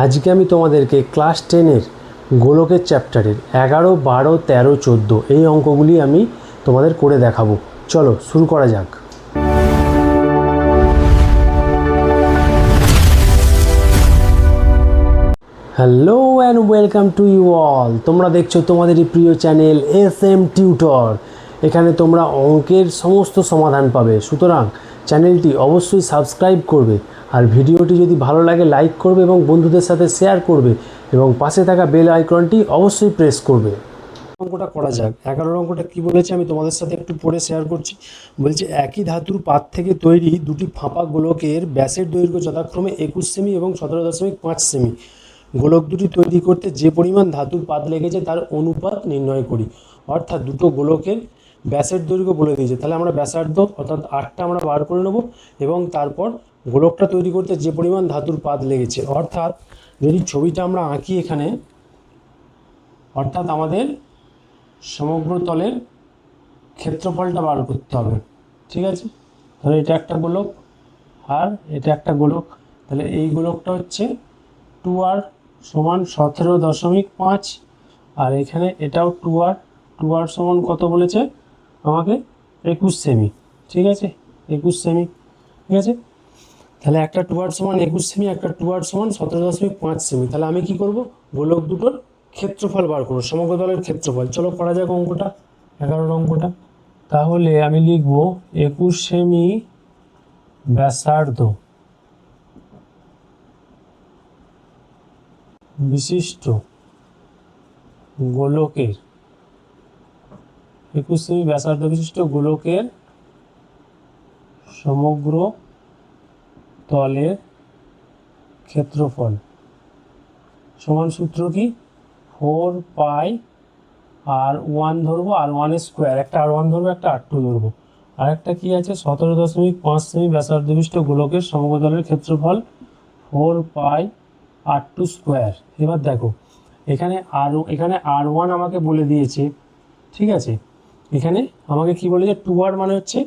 আজকে আমি তোমাদেরকে ক্লাস 10-এর গোলকের চ্যাপ্টারের 11, 12, 13, 14 এই অঙ্কগুলি আমি তোমাদের করে দেখাবো। চলো শুরু করা যাক। Hello and welcome to you all. তোমরা দেখছো তোমাদেরই প্রিয় চ্যানেল SM টিউটর। এখানে তোমরা অঙ্কের সমস্ত সমাধান পাবে, সুতরাং চ্যানেলটি অবশ্যই সাবস্ক্রাইব করবে, আর ভিডিওটি যদি ভালো লাগে লাইক করবে এবং বন্ধুদের সাথে শেয়ার করবে এবং পাশে থাকা বেল আইকনটি অবশ্যই প্রেস করবে। অঙ্কটা করা যাক। 11 অঙ্কটা কি বলেছে আমি তোমাদের সাথে একটু পড়ে শেয়ার করছি। বলছে একই ধাতুর পাত থেকে তৈরি দুটি ফাঁপা গোলকের ব্যাসের দৈর্ঘ্য যথাক্রমে 21 সেমি এবং 17.5 সেমি। গোলক দুটি তৈরি করতে যে পরিমাণ ধাতুর পাত লেগেছে তার অনুপাত নির্ণয় করি। অর্থাৎ দুটো গোলকের ব্যাসের দৈর্ঘ্য বলে দিয়েছে, তাহলে আমরা ব্যাসার্ধ অর্থাৎ 8টা আমরা বার করে নেব এবং তারপর গোলকটা তৈরি করতে যে পরিমাণ ধাতুর পাত লেগেছে, অর্থাৎ যদি ছবিটা আমরা আঁকি এখানে, অর্থাৎ আমাদের সমগ্র তলের ক্ষেত্রফলটা বার করতে হবে। ঠিক আছে, তাহলে এটা একটা গোলক আর এটা একটা গোলক, তাহলে এই গোলকটা হচ্ছে 2r সমান 17.5, আর এখানে এটাও 2r সমান কত বলেছে আমাকে 21 সেমি। ঠিক আছে, 21 সেমি। ঠিক আছে, তাহলে একটা 2r সমান 21 সেমি, একটা 2r সমান 17.5 সেমি। তাহলে আমি কি করব, গোলক দুটোর ক্ষেত্রফল বার করবো, সমগ্র তলের ক্ষেত্রফল। চলো করা যাক অঙ্কটা, 11 অঙ্কটা। তাহলে আমি লিখব 21 সেমি ব্যাসার্ধ বিশিষ্ট গোলকের 21 সেমি ব্যাসার্ধ বিশিষ্ট গোলকের সমগ্র তলের ক্ষেত্রফল সমান সূত্র কি, 4 পাই r1 ধরবো, r1 স্কোয়ার, একটা r1 ধরবো, একটা r2 ধরবো, আর একটা কি আছে 17.5 সেমি ব্যাসার্ধ বিশিষ্ট গোলকের সমগ্র তলের ক্ষেত্রফল 4 পাই r2 স্কোয়ার। এবার দেখো এখানে r1 আমাকে বলে দিয়েছে। ঠিক আছে, এখানে আমাকে কি বলেছে, 2r মানে হচ্ছে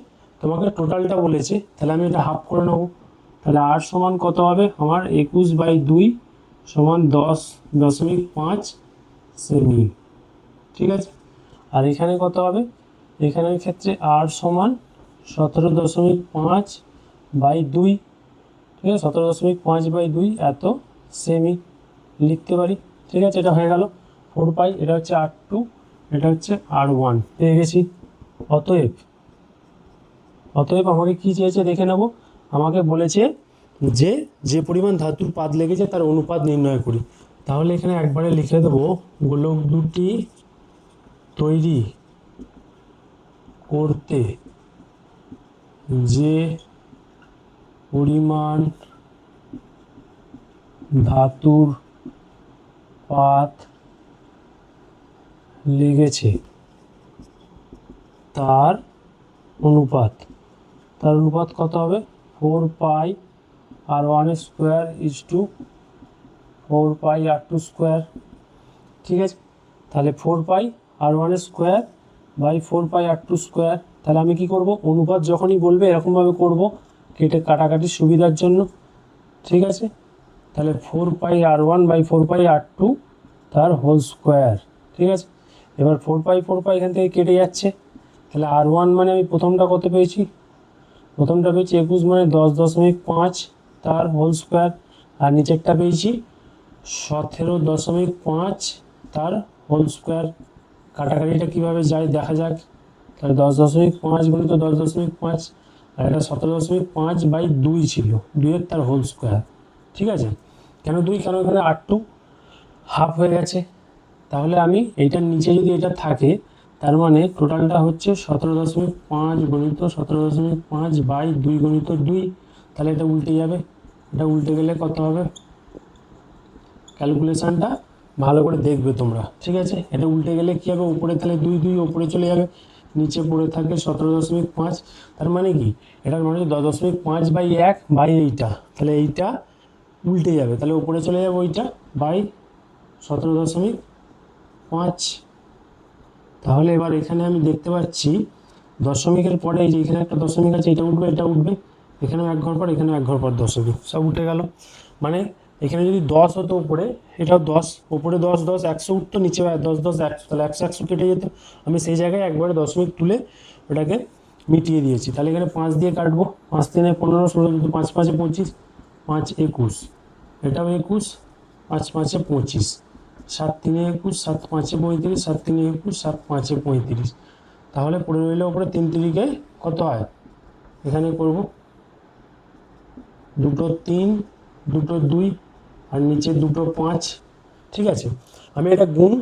তোমাকে টোটালটা বলেছে, তাহলে আমি এটা হাফ করে নেবো। তাহলে r সমান কত হবে আমার, 21/2 সমান 10.5 সেমি। ঠিক আছে, আর এখানে কত হবে, এখানের ক্ষেত্রে r সমান 17.5/2। ঠিক আছে, 17.5/2 এত সেমি লিখতে পারি। ঠিক আছে, এটা হয়ে গেল 4 পাই, এটা হচ্ছে r2, এটা হচ্ছে r1 পেয়ে গেছি। অতএব আমাকে কি চেয়েছে দেখে নেব, আমাকে বলেছে যে পরিমাণ ধাতুর পাত লেগেছে তার অনুপাত নির্ণয় করি। তাহলে এখানে একবারে লিখে দেবো, গোলক দুটি তৈরি করতে যে পরিমাণ ধাতুর পাত লেগেছে তার অনুপাত কত হবে, 4 pi r1 square is to 4 pi r2 square. ঠিক আছে, তাহলে 4 pi r1 square by 4 pi r2 square. তাহলে আমি কি করব, অনুপাত যখনই বলবে এরকমভাবে করব, কেটে কাটাকাটির সুবিধার জন্য। ঠিক আছে, তাহলে 4 pi r1 by 4 pi r2 তার হোল স্কোয়ার। ঠিক আছে, এবার 4 পাই এখান থেকে কেটে যাচ্ছে, তাহলে r1 মানে আমি প্রথমটা কত পেয়েছি, 21 মানে 10.5 তার হোল স্কোয়ার, আর নিচেরটা পেয়েছি 17.5 তার হোল স্কোয়ার। কাটাকাটিটা কীভাবে যায় দেখা যাক। তাহলে 10.5 গুণিত 10.5, আর এটা 17.5/2 ছিল, 2-এর তার হোল স্কোয়ার। ঠিক আছে, কেন 2, কেন এখানে r2 হাফ হয়ে গেছে। তাহলে আমি এইটার নিচে যদি এটা থাকে, তার মানে টোটালটা হচ্ছে 17.5 গুণিত 17.5/2 গুণিত 2। তাহলে এটা উল্টে যাবে, এটা উল্টে গেলে কত হবে, ক্যালকুলেশানটা ভালো করে দেখবে তোমরা। ঠিক আছে, এটা উল্টে গেলে কী হবে, উপরে তাহলে 2 উপরে চলে যাবে, নিচে পড়ে থাকে 17.5। তার মানে কি, এটার মানে 10.5/1 বাই এইটা, তাহলে এইটা উল্টে যাবে, তাহলে উপরে চলে যাবে ওইটা বাই 17.5। তাহলে এবার এখানে আমি দেখতে পাচ্ছি দশমিকের পরে এই যে এখানে একটা দশমিক আছে, এটা উঠবে, এখানেও এক ঘর পর, এখানেও এক ঘর পর দশমিক, সব উঠে গেল। মানে এখানে যদি 10 হতো উপরে, এটাও 10, উপরে 10 10 100 উঠতো, নিচে 10 10 100, তাহলে 100 100 কেটে যেত। আমি সেই জায়গায় একবারে দশমিক তুলে ওটাকে মিটিয়ে দিয়েছি। তাহলে এখানে 5 দিয়ে কাটবো, 5 3 15 16 5 5 25, 5 21, এটাও 21, 5 5 25, 7 3 21, 7 5 35, 7 3 21, 7 5 35। তাহলে পড়ে রইলে ওপরে 3 3 কত হয়, এখানে করব দুটো 3, দুটো 2 আর নিচে দুটো 5। ঠিক আছে, আমি এটা গুণ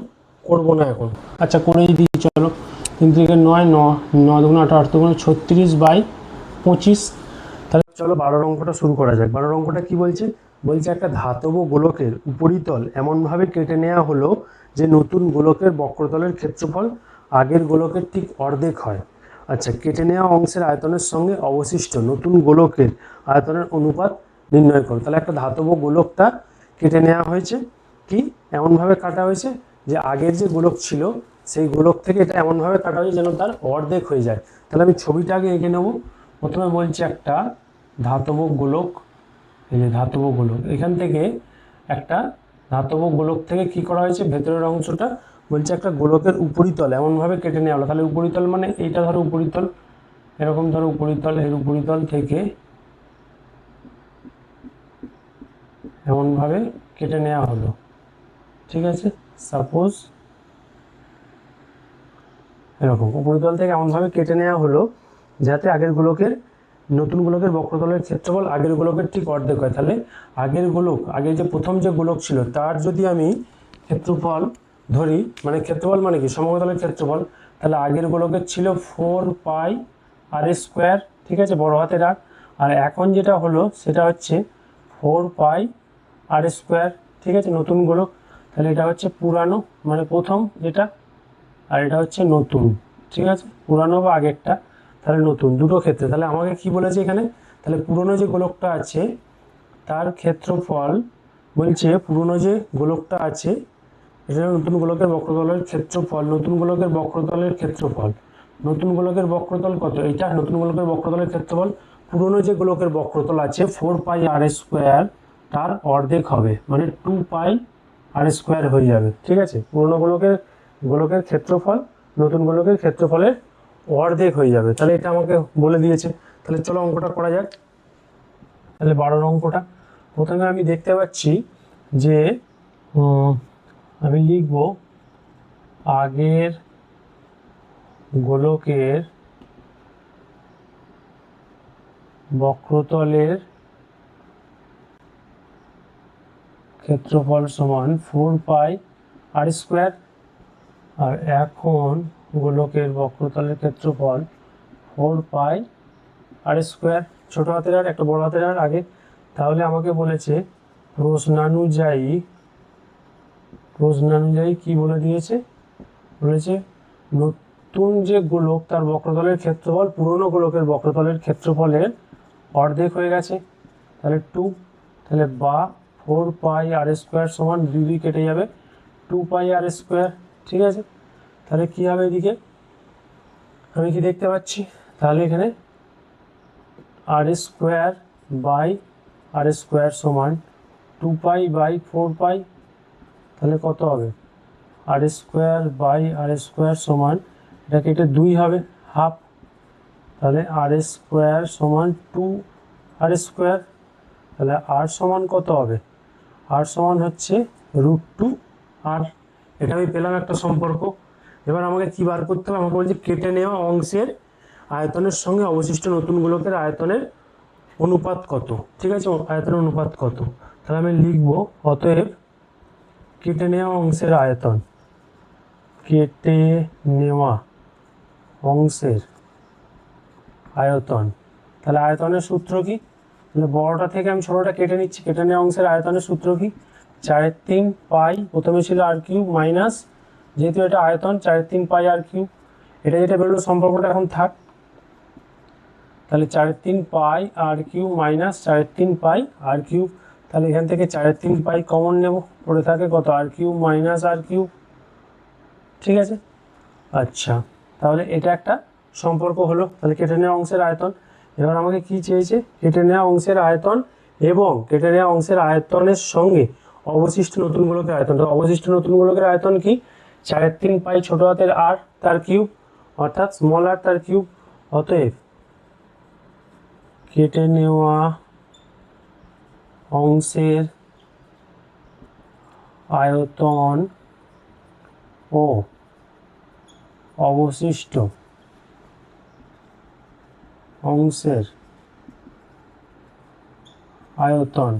করব না এখন, আচ্ছা করেই দিই চলো। 3 3 9, 9 2 18, 8 2 36/25। তাহলে চলো 12 অঙ্কটা শুরু করা যাক। 12 অঙ্কটা কি বলছে, বলছে একটা ধাতব গোলকের উপরিতল এমনভাবে কেটে নেওয়া হলো যে নতুন গোলকের বক্রতলের ক্ষেত্রফল আগের গোলকের ঠিক অর্ধেক হয়। আচ্ছা, কেটে নেওয়া অংশের আয়তনের সঙ্গে অবশিষ্ট নতুন গোলকের আয়তনের অনুপাত নির্ণয় করো। তাহলে একটা ধাতব গোলকটা কেটে নেওয়া হয়েছে, কি এমনভাবে কাটা হয়েছে যে আগের যে গোলক ছিল সেই গোলক থেকে এটা এমনভাবে কাটা হয়েছে যেন তার অর্ধেক হয়ে যায়। তাহলে আমি ছবিটা আগে এঁকে নেব। প্রথমে বলছি একটা ধাতব গোলক, এই যে ধাতব গোলক, এখান থেকে একটা ধাতব গোলক থেকে কি করা হয়েছে, ভেতরের অংশটা বলছে একটা গোলকের উপরিতল এমনভাবে কেটে নেওয়া হলো। তাহলে উপরিতল মানে এইটা ধরো উপরিতল, এরকম ধরো উপরিতল, এর উপরিতল থেকে এমনভাবে কেটে নেওয়া হলো। ঠিক আছে, সাপোজ এরকম উপরিতল থেকে এমনভাবে কেটে নেওয়া হলো যাতে আগের গোলকের নতুন গোলকের বক্রতলের ক্ষেত্রফল আগের গোলকের ঠিক অর্ধেক হয়। তাহলে আগের গোলক, আগে যে প্রথম যে গোলক ছিল তার যদি আমি ক্ষেত্রফল ধরি, মানে ক্ষেত্রফল মানে কি সমতলের ক্ষেত্রফল, তাহলে আগের গোলকের ছিল 4πr², ঠিক আছে, বড় হাতের আর। আর এখন যেটা হলো সেটা হচ্ছে 4πr², ঠিক আছে, নতুন গোলক। তাহলে এটা হচ্ছে পুরানো মানে প্রথম যেটা, আর এটা হচ্ছে নতুন। ঠিক আছে, পুরানো বা আগেরটা, তাহলে নতুন, দুটো ক্ষেত্রে। তাহলে আমাকে কি বলেছে এখানে, তাহলে পুরনো যে গোলকটা আছে তার ক্ষেত্রফল, বলছে পুরনো যে গোলকটা আছে এটা নতুন গোলকের বক্রতলের ক্ষেত্রফল, নতুন গোলকের বক্রতলের ক্ষেত্রফল, নতুন গোলকের বক্রতল কত, এটা নতুন গোলকের বক্রতলের ক্ষেত্রফল। পুরনো যে গোলকের বক্রতল আছে 4πr² তার অর্ধেক হবে, মানে 2πr² হয়ে যাবে। ঠিক আছে, পুরনো গোলকের ক্ষেত্রফল নতুন গোলকের ক্ষেত্রফলের অর্ধেক হয়ে যাবে। তাহলে এটা আমাকে বলে দিয়েছে। তাহলে চলো অঙ্কটা করা যাক। তাহলে 12 অঙ্কটা প্রথমে আমি দেখতে পাচ্ছি যে আমি লিখব আগের গোলকের বক্রতলের ক্ষেত্রফল সমান 4πr², আর এখন গোলকের বক্রতলের ক্ষেত্রফল 4πr², ছোট হাতের আর একটা বড় হাতের আর আগে। তাহলে আমাকে বলেছে প্রশ্নানুযায়ী কি বলে দিয়েছে, বলেছে নতুন যে গোলক তার বক্রতলের ক্ষেত্রফল পুরনো গোলকের বক্রতলের ক্ষেত্রফলের অর্ধেক হয়ে গেছে। তাহলে 2, তাহলে বা 4πr² সমান 2 2 কেটে যাবে, 2πr²। ঠিক আছে, তাহলে কি হবে এদিকে আমি কি দেখতে পাচ্ছি, তাহলে এখানে r² সমান 2π/4π, তাহলে কত হবে r² সমান, এটা কেটে 2 হবে, হাফ, তাহলে r² সমান 2r²। তাহলে r সমান কত হবে, r সমান হচ্ছে √2r। এটা আমি পেলাম একটা সম্পর্ক। এবার আমাকে কি বার করতে হবে, আমাকে বলছে কেটে নেওয়া অংশের আয়তনের সঙ্গে অবশিষ্ট নতুন গোলকের আয়তনের অনুপাত কত। ঠিক আছে, আয়তনের অনুপাত কত, তাহলে আমি লিখব অতএব কেটে নেওয়া অংশের আয়তন, কেটে নেওয়া অংশের আয়তন। তাহলে আয়তনের সূত্র কি, তাহলে বড়টা থেকে আমি ছোটটা কেটে নিচ্ছি। কেটে নেওয়া অংশের আয়তনের সূত্র কি, 4/3 প্রথমে ছিল r³ মাইনাস, যেহেতু এটা আয়তন 4/3 এটা যেটা বেরোলো সম্পর্কটা এখন থাক। তাহলে 4/3 মাইনাস 4/3 তাহলে এখান থেকে 4/3 কমন নেব, পড়ে থাকে কত r³ মাইনাস r³। ঠিক আছে, আচ্ছা, তাহলে এটা একটা সম্পর্ক হলো। তাহলে কেটে নেওয়া অংশের আয়তন। এবার আমাকে কি চেয়েছে, কেটে নেওয়া অংশের আয়তন এবং কেটে নেওয়া অংশের আয়তনের সঙ্গে অবশিষ্ট নতুন গোলকের আয়তন। অবশিষ্ট নতুন গোলকের আয়তন কি? 4/3 ছোট হাতের r তার কিউব অর্থাৎ স্মল r তার কিউব। অতএব কেটে নেওয়া অংশের আয়তন ও অবশিষ্ট অংশের আয়তন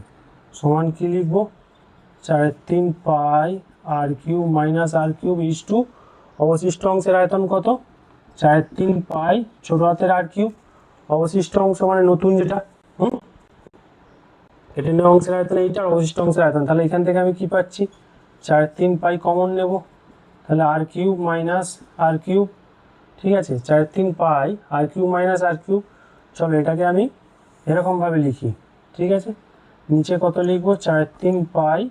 সমান কি লিখব? 4/3 r cube minus r cube is to অবশিষ্ট অংশের আয়তন কত? 4/3 ছোট হাতের r কিউব। অবশিষ্ট অংশ মানে নতুন যেটা, কেটে নেওয়া অংশের আয়তন এইটা, অবশিষ্ট অংশের আয়তন। তাহলে এখান থেকে আমি কি পাচ্ছি? 4/3 কমন নেব, তাহলে r cube minus r cube. ঠিক আছে, 4/3 r cube minus r cube. চলো এটাকে আমি এরকমভাবে লিখি। ঠিক আছে, নিচে কত লিখবো? 4/3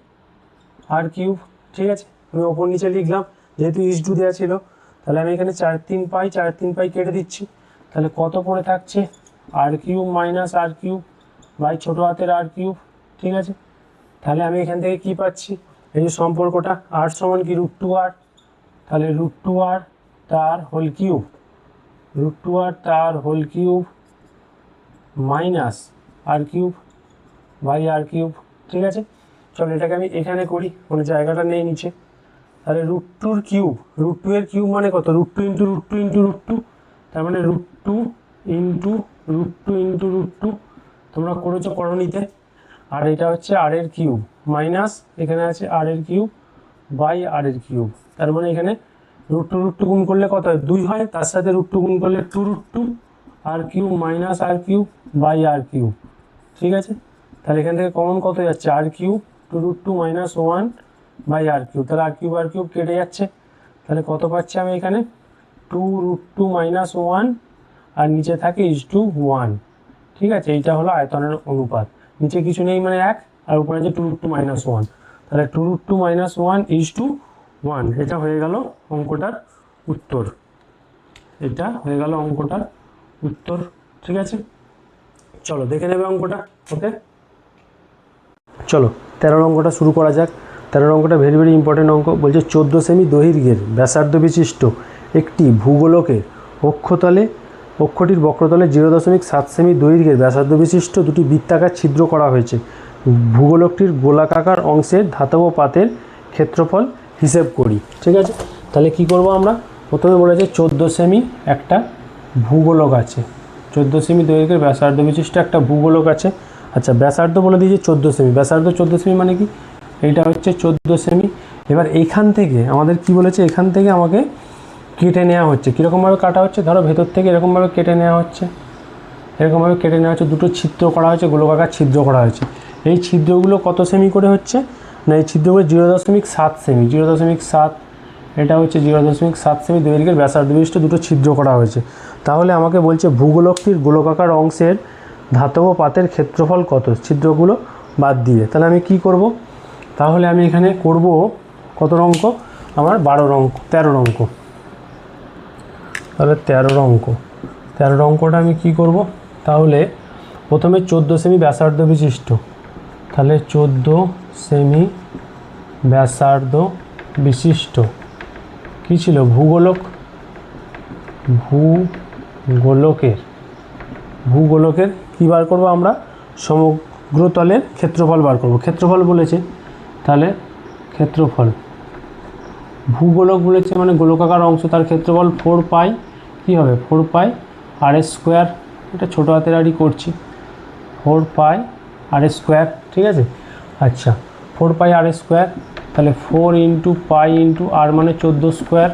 r কিউব। ঠিক আছে, আমি ওপর নিচে লিখলাম, যেহেতু ইস টু দেওয়া ছিল। তাহলে আমি এখানে 4/3 কেটে দিচ্ছি। তাহলে কত পড়ে থাকছে? r cube minus r cube by ছোট হাতের r কিউব। ঠিক আছে, তাহলে আমি এখান থেকে কি পাচ্ছি? এই যে সম্পর্কটা r সমান কি? √2r। তাহলে √2r তার হোল কিউব, √2r তার whole cube minus r cube by r cube. ঠিক আছে, চলো এটাকে আমি এখানে করি, মানে জায়গাটা নেই নিচে। তাহলে √2 কিউব, √2 এর কিউব মানে কত? √2 ইন্টু √2 ইন্টু √2, তার মানে √2 ইন্টু √2 ইন্টু √2। তোমরা করেছো করণীতে। আর এটা হচ্ছে r এর কিউব মাইনাস এখানে আছে r এর কিউব বাই r এর কিউব। তার মানে এখানে √2 গুণ করলে কত হয়? 2 হয়, তার সাথে √2 গুণ করলে 2√2 r cube minus r cube by r cube. ঠিক আছে, তাহলে এখান থেকে কমন কত যাচ্ছে? r cube 2√2 minus 1 by r cube. তাহলে r কিউব কেটে যাচ্ছে। তাহলে কত পাচ্ছি আমি এখানে? 2√2 মাইনাস 1 আর নিচে থাকে ইজ টু 1। ঠিক আছে, এইটা হলো আয়তনের অনুপাত। নিচে কিছু নেই মানে 1, আর উপরে আছে 2√2 মাইনাস 1। তাহলে 2√2 মাইনাস 1 ইজ টু 1। এটা হয়ে গেল অঙ্কটার উত্তর। এটা হয়ে গেল অঙ্কটার উত্তর। ঠিক আছে, চলো দেখে নেবে অঙ্কটা। ওকে, চলো 13 অঙ্কটা শুরু করা যাক। 13 অঙ্কটা ভেরি ভেরি ইম্পর্টেন্ট অঙ্ক। বলছে 14 সেমি দৈর্ঘ্যের ব্যাসার্ধ বিশিষ্ট একটি ভূগোলকের অক্ষতলে অক্ষটির বক্রতলে 0.7 সেমি দৈর্ঘ্যের ব্যাসার্ধ বিশিষ্ট দুটি বৃত্তাকার ছিদ্র করা হয়েছে। ভূগোলকটির গোলাকার অংশের ধাতব পাতের ক্ষেত্রফল হিসেব করি। ঠিক আছে, তাহলে কি করব আমরা? প্রথমে বলেছে 14 সেমি একটা ভূগোলক আছে, 14 সেমি দৈর্ঘ্যের ব্যাসার্ধ বিশিষ্ট একটা ভূগোলক আছে। আচ্ছা, ব্যাসার্ধ বলে দিয়েছে 14 সেমি। ব্যাসার্ধ 14 সেমি মানে কি? এইটা হচ্ছে 14 সেমি। এবার এইখান থেকে আমাদের কি বলেছে? এখান থেকে আমাকে কেটে নেওয়া হচ্ছে। কীরকমভাবে কাটা হচ্ছে? ধরো ভেতর থেকে এরকমভাবে কেটে নেওয়া হচ্ছে, এরকমভাবে কেটে নেওয়া হচ্ছে, দুটো ছিদ্র করা হয়েছে, গোলকাকার ছিদ্র করা হয়েছে। এই ছিদ্রগুলো কত সেমি করে হচ্ছে? না, এই ছিদ্রগুলো 0.7 সেমি, 0.7, এটা হচ্ছে 0.7 সেমি দৈর্ঘ্যের ব্যাসার্ধ বিশিষ্ট দুটো ছিদ্র করা হয়েছে। তাহলে আমাকে বলছে ভূগোলকটির গোলকাকার অংশের ধাতব পাতের ক্ষেত্রফল কত, ছিদ্রগুলো বাদ দিয়ে। তাহলে আমি কি করব? তাহলে আমি এখানে করব কত অঙ্ক? আমার 13 অঙ্ক। তাহলে 13 অঙ্কটা আমি কি করব? তাহলে প্রথমে 14 সেমি ব্যাসার্ধ বিশিষ্ট, তাহলে 14 সেমি ব্যাসার্ধ বিশিষ্ট কী ছিল? ভূগোলক। ভূগোলকের কী বার করব আমরা? সমগ্রতলের ক্ষেত্রফল বার করব। ক্ষেত্রফল বলেছে, তাহলে ক্ষেত্রফল, ভূগোলক বলেছে মানে গোলকাকার অংশ, তার ক্ষেত্রফল 4 পাই, কী হবে? 4 পাই আর স্কোয়ার। এটা ছোটো হাতের আরই করছি, 4 পাই আর স্কোয়ার। ঠিক আছে, আচ্ছা 4 পাই আর স্কোয়ার, তাহলে 4 ইন্টু পাই ইন্টু আর মানে 14 স্কোয়ার।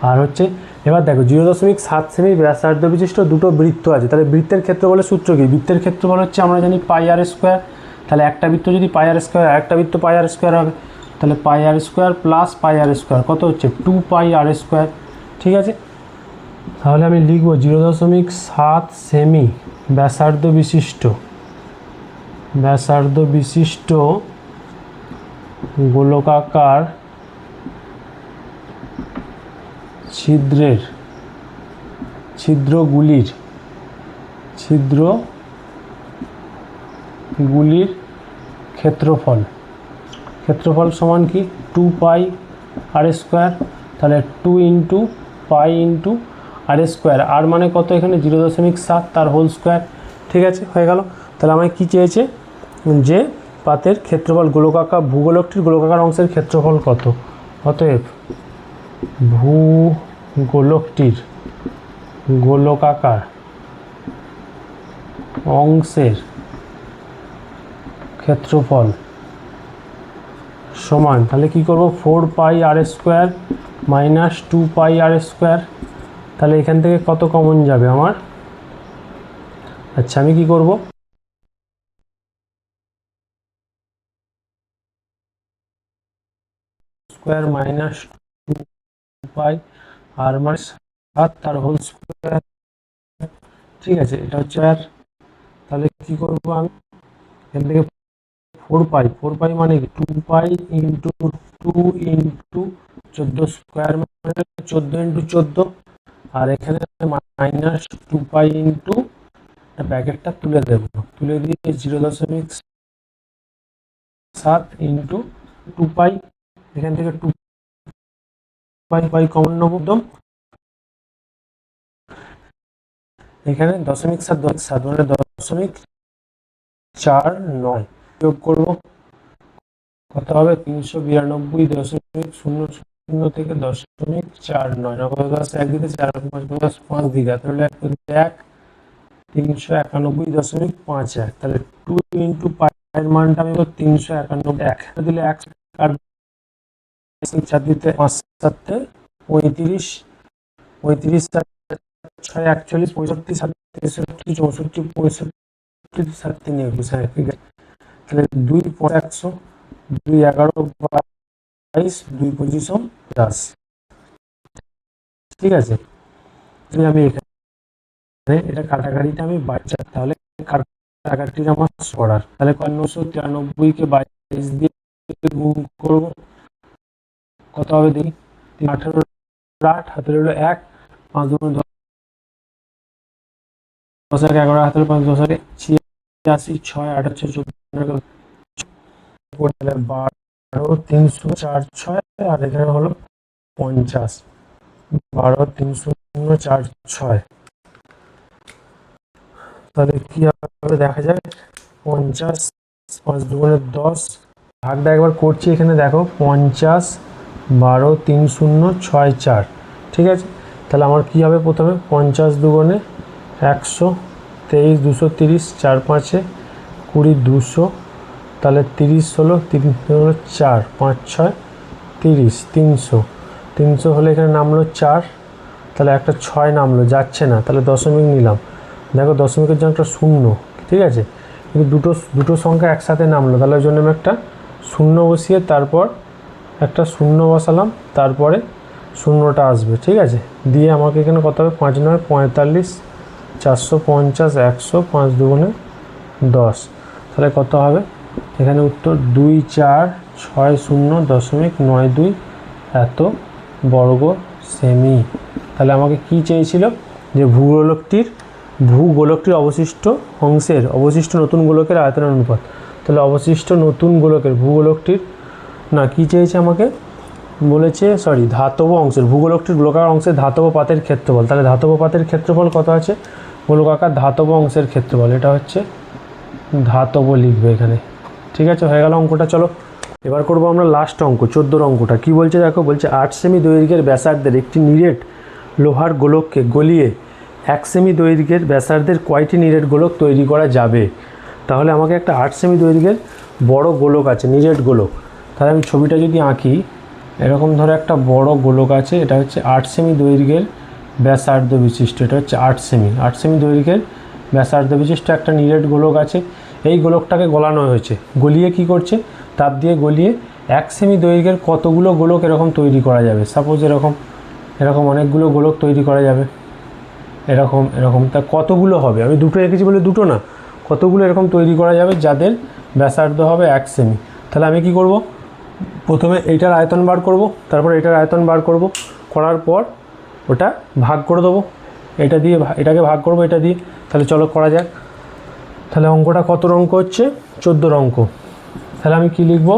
আর হচ্ছে এবার দেখো 0.7 সেমি ব্যাসার্ধ বিশিষ্ট দুটো বৃত্ত আছে। তাহলে বৃত্তের ক্ষেত্রফলের সূত্র কি? বৃত্তের ক্ষেত্রফল হচ্ছে আমরা জানি পাই আর স্কোয়ার। তাহলে একটা বৃত্ত যদি পাই আর স্কোয়ার, একটা বৃত্ত পাই আর স্কোয়ার হবে, তাহলে পাই আর স্কোয়ার প্লাস পাই আর স্কোয়ার কত হচ্ছে? 2 পাই আর স্কোয়ার। ঠিক আছে, তাহলে আমি লিখব 0.7 সেমি ব্যাসার্ধ বিশিষ্ট গোলকাকার গুলির ক্ষেত্রফল, ক্ষেত্রফল সমান কি 2 পাই আর স্কোয়ার, তাহলে 2 ইন্টু পাই ইন্টু আর স্কোয়ার, আর মানে কত এখানে 0.7 তার হোল স্কোয়ার। ঠিক আছে, হয়ে গেল। তাহলে আমায় কী চেয়েছে, যে পাতের ক্ষেত্রফল গোলকাকার ভূগোলকটির গোলকাকার অংশের ক্ষেত্রফল কত। অতএব ভূগোলকটির গোলকাকার অংশের ক্ষেত্রফল সমান, তাহলে কি করব 4 পাই আর স্কোয়ার মাইনাস 2 পাই আর স্কোয়ার। তাহলে এখান থেকে কত কমন যাবে আমার, আচ্ছা আমি কি করব, স্কোয়ার মাইনাস 2 পাই আর মানে 7 তার হোল স্কোয়ার। ঠিক আছে, এটা হচ্ছে আর, তাহলে কি করব আমি এখান থেকে 4 পাই মানে 2 পাই ইন্টু 2 ইন্টু 14 স্কোয়ার মানে 14 ইন্টু 14, আর এখানে মাইনাস 2 পাই ইন্টু ব্র্যাকেটটা তুলে দেব, তুলে দিয়ে 0.7 ইন্টু 2 পাই, এখান থেকে 2 পাই কমন নেব একদম, এখানে 0.7 মানে 0.49 যোগ করব, কত হবে 392.00 থেকে 0.49, কত আছে 1 দিকে 4 5 দিকে, তাহলে 1 391.51, তাহলে 2 ইন্টু পায়ের মানটা আমি 391 দিলে 1 আর 4 দিতে 5 7 35 35 6 41 65 67 64 65 7 3 21, হ্যাঁ ঠিক আছে। তাহলে 2 100 2 11 22 2 25 10, ঠিক আছে। আমি এখানে এটা কাটাকাটিটা আমি বাচ্চা, তাহলে কাটাকাটিটা আমার করার, তাহলে 993 কে 22 দিয়ে গুণ করবো, কত হবে দেখি 18 8 হাতে হলো 1 5 2 10 11 হাতে 5 10 86 6 8 14 12 304 6, আর এখানে হলো 50 12 3004 6, তাহলে কি হবে দেখা যায় 50 5 2 10, ভাগটা একবার করছি, এখানে দেখো 50 12 3064, ঠিক আছে। তাহলে আমার কি হবে, প্রথমে 50 2 100 23 230 4 5 20 200, তাহলে 30 হলো 3 হলো 4 5 6 30 300 300 হলে এখানে নামলো 4, তাহলে একটা 6 নামলো, যাচ্ছে না, তাহলে দশমিক নিলাম, দেখো দশমিকের জন্য একটা 0, ঠিক আছে, কিন্তু দুটো সংখ্যা একসাথে নামলো, তাহলে ওই জন্য আমি একটা 0 বসিয়ে তারপর একটা 0 বসালাম, তারপরে 0টা আসবে, ঠিক আছে। দিয়ে আমাকে এখানে কত হবে 5 9 45 450 100 5 2 10, তাহলে কত হবে এখানে উত্তর 2460.92 এত বর্গ সেমি। তাহলে আমাকে কি চেয়েছিল, যে ভূগোলকটির অবশিষ্ট অংশের অবশিষ্ট নতুন গোলকের আয়তনের অনুপাত, তাহলে অবশিষ্ট নতুন গোলকের ভূগোলকটির না কি চেয়েছে আমাকে বলেছে, সরি ধাতব অংশের ভূগোলকটির গোলকাকার অংশের ধাতব পাতের ক্ষেত্রফল, তাহলে ধাতব পাতের ক্ষেত্রফল কত আছে, গোলকাকার ধাতব অংশের ক্ষেত্রফল, এটা হচ্ছে ধাতব লিখবে এখানে, ঠিক আছে, হয়ে গেল অঙ্কটা। চলো এবার করব আমরা লাস্ট অঙ্ক 14 অঙ্কটা। কি বলছে দেখো, বলছে 8 সেমি দৈর্ঘ্যের ব্যাসার্ধের একটি নিরেট লোহার গোলককে গলিয়ে 1 সেমি দৈর্ঘ্যের ব্যাসার্ধের কয়টি নিরেট গোলক তৈরি করা যাবে। তাহলে আমাকে একটা 8 সেমি দৈর্ঘ্যের বড় গোলক আছে, নিরেট গোলক, তাহলে আমি ছবিটা যদি আঁকি, এরকম ধরো একটা বড় গোলক আছে, এটা হচ্ছে 8 সেমি দৈর্ঘ্যের ব্যাসার্ধ বিশিষ্ট, এটা হচ্ছে 8 সেমি দৈর্ঘ্যের ব্যাসার্ধ বিশিষ্ট একটা নিরেট গোলক আছে। এই গোলকটাকে গলানো হয়েছে, গলিয়ে কি করছে, তাপ দিয়ে গলিয়ে 1 সেমি দৈর্ঘ্যের কতগুলো গোলক এরকম তৈরি করা যাবে, সাপোজ এরকম অনেকগুলো গোলক তৈরি করা যাবে, এরকম তা কতগুলো হবে, আমি দুটো এঁকেছি বলে দুটো না, কতগুলো এরকম তৈরি করা যাবে যাদের ব্যাসার্ধ হবে 1 সেমি। তাহলে আমি কি করব, প্রথমে এইটার আয়তন বার করব, তারপর এটার আয়তন বার করব, করার পর ওটা ভাগ করে দেবো, এটা দিয়ে এটাকে ভাগ করব এটা দিয়ে, তাহলে চলো করা যাক। তাহলে অঙ্কটা কত অঙ্ক হচ্ছে? 14 অঙ্ক। তাহলে আমি কি লিখব?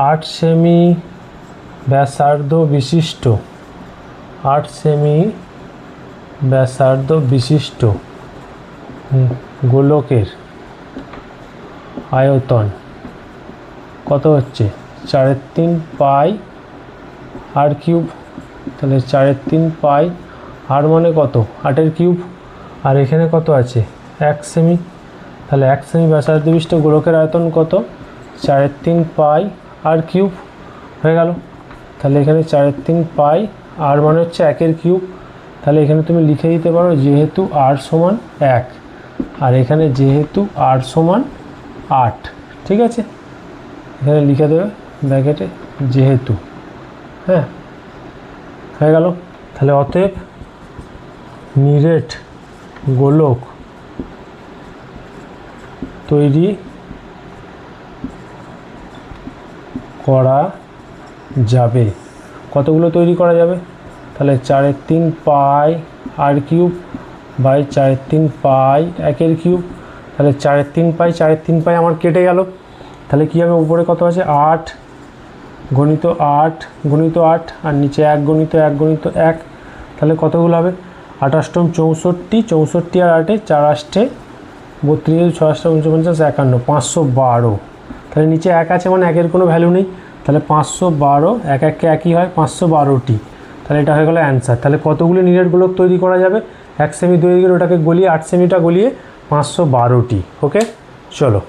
8 সেমি ব্যাসার্ধ বিশিষ্ট 8 সেমি ব্যাসার্ধ বিশিষ্ট গোলকের আয়তন কত হচ্ছে? 4/3 পাই আর কিউব। তাহলে 4/3 পাই আর মানে কত? 8 কিউব। আর এখানে কত আছে? 1 সেমি। তাহলে 1 সেমি ব্যাসার্ধ বিশিষ্ট গোলকের আয়তন কত? 4/3 পাই আর কিউব হয়ে গেল। তাহলে এখানে 4/3 পাই আর মানে হচ্ছে 1 কিউব। তাহলে এখানে তুমি লিখে দিতে পারো যেহেতু r সমান 1 আর এখানে যেহেতু r সমান 8, ঠিক আছে? এখানে লিখে দেবে ব্র্যাকেটে যেহেতু, হ্যাঁ হয়ে গেল। তাহলে অতএব নিরেট গোলক তৈরি করা যাবে। কতগুলো তৈরি করা যাবে? তাহলে 4/3 পাই আর কিউব বাই 4/3 পাই 1 কিউব। তাহলে 4/3 পাই 4/3 পাই আমার কেটে গেল। তাহলে কী হবে? উপরে কত আছে? 8 গণিত 8 গণিত 8 আর নিচে 1 গণিত 1 গণিত 1। তাহলে কতগুলো হবে? 8 64, 64 আর 8 4 8 32, 6 8 49, 51, 512। তাহলে নিচে 1 আছে মানে 1-এর কোনো ভ্যালু নেই। তাহলে 512, 1 1 কে একই হয়, 512টি। তাহলে এটা হয়ে গেলো অ্যান্সার। তাহলে কতগুলো নিরেট গোলক তৈরি করা যাবে? 1 সেমি দৈর্ঘ্যের ওটাকে গলিয়ে 8 সেমিটা গলিয়ে 512টি। ওকে, চলো।